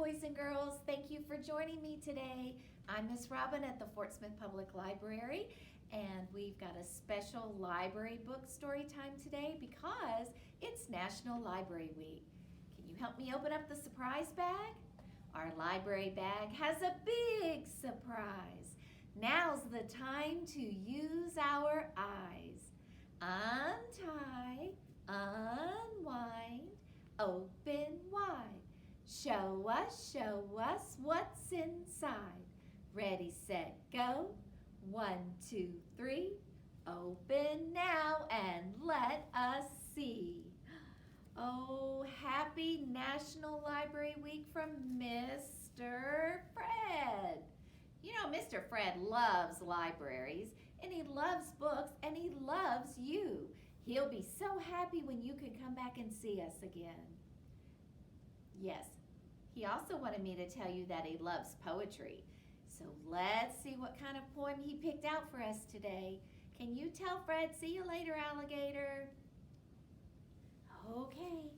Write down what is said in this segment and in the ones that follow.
boys and girls. Thank you for joining me today. I'm Miss Robin at the Fort Smith Public Library, and we've got a special library book story time today because it's National Library Week. Can you help me open up the surprise bag? Our library bag has a big surprise. Now's the time to use our eyes. Untie, unwind, open wide. Show us what's inside. Ready, set, go. 1, 2, 3. Open now and let us see. Oh, happy National Library Week from Mr. Fred. You know, Mr. Fred loves libraries, and he loves books, and he loves you. He'll be so happy when you can come back and see us again. Yes, he also wanted me to tell you that he loves poetry. So let's see what kind of poem he picked out for us today. Can you tell Fred, see you later, alligator? Okay.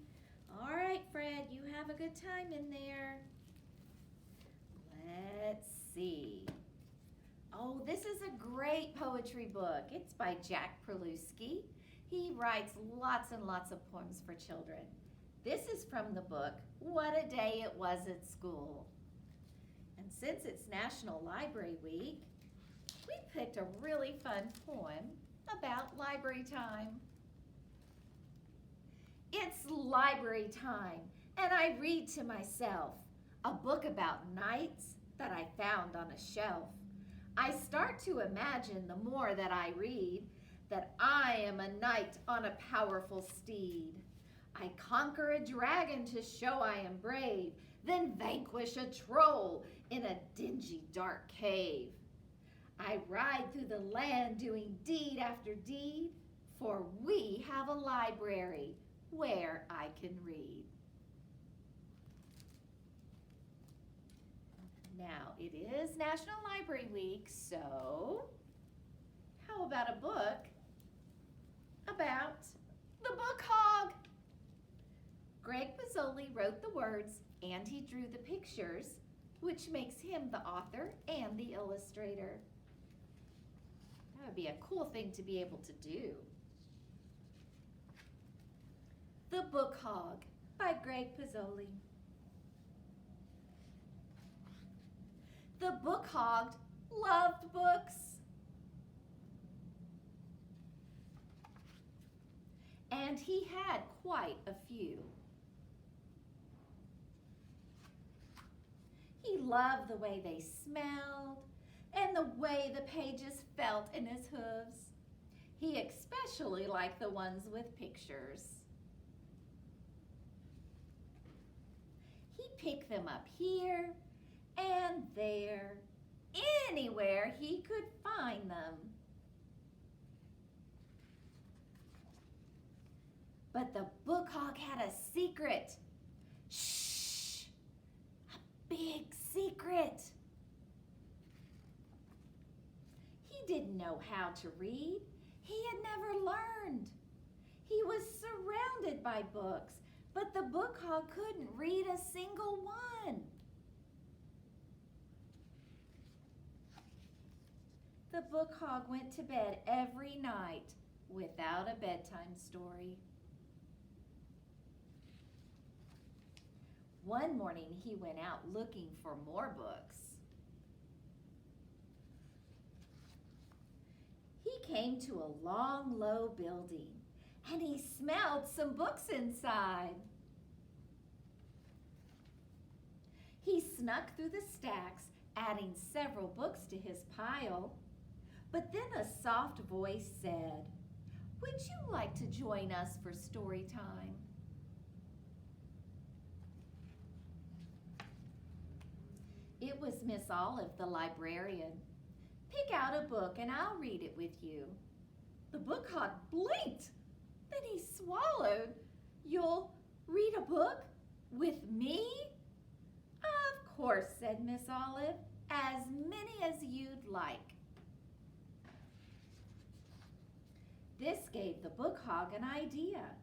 All right, Fred, you have a good time in there. Let's see. Oh, this is a great poetry book. It's by Jack Prelutsky. He writes lots and lots of poems for children. This is from the book, What a Day It Was at School. And since it's National Library Week, we picked a really fun poem about library time. It's library time, and I read to myself a book about knights that I found on a shelf. I start to imagine the more that I read that I am a knight on a powerful steed. I conquer a dragon to show I am brave, then vanquish a troll in a dingy dark cave. I ride through the land doing deed after deed, for we have a library where I can read. Now, it is National Library Week, so how about a book about the book hog? Greg Pizzoli wrote the words and he drew the pictures, which makes him the author and the illustrator. That would be a cool thing to be able to do. The Book Hog by Greg Pizzoli. The book hog loved books. And he had quite a few. He loved the way they smelled and the way the pages felt in his hooves. He especially liked the ones with pictures. He picked them up here and there, anywhere he could find them. But the book hog had a secret. Shh! A big secret. He didn't know how to read. He had never learned. He was surrounded by books, but the book hog couldn't read a single one. The book hog went to bed every night without a bedtime story. One morning he went out looking for more books. He came to a long, low building, and he smelled some books inside. He snuck through the stacks, adding several books to his pile. But then a soft voice said, "Would you like to join us for story time?" It was Miss Olive, the librarian. "Pick out a book and I'll read it with you." The book hog blinked. Then he swallowed. "You'll read a book with me?" "Of course," said Miss Olive. "As many as you'd like." This gave the book hog an idea.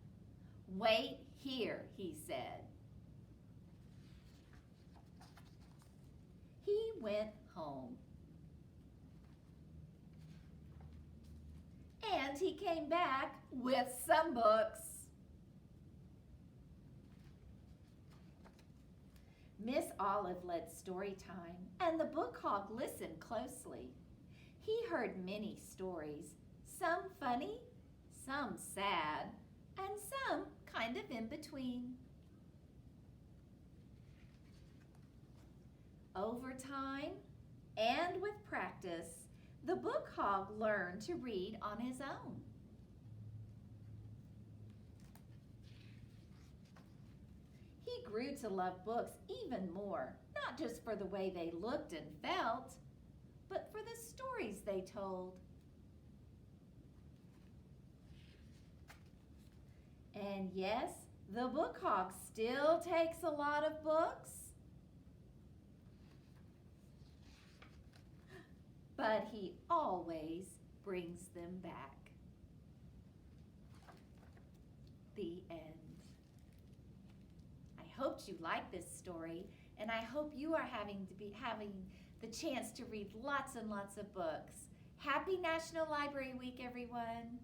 "Wait here," he said. went home. And he came back with some books. Miss Olive led story time, and the book hog listened closely. He heard many stories, some funny, some sad, and some kind of in between. Over time, and with practice, the book hog learned to read on his own. He grew to love books even more, not just for the way they looked and felt, but for the stories they told. And yes, the book hog still takes a lot of books, but he always brings them back. The end. I hoped you liked this story, and I hope you are having the chance to read lots and lots of books. Happy National Library Week, everyone.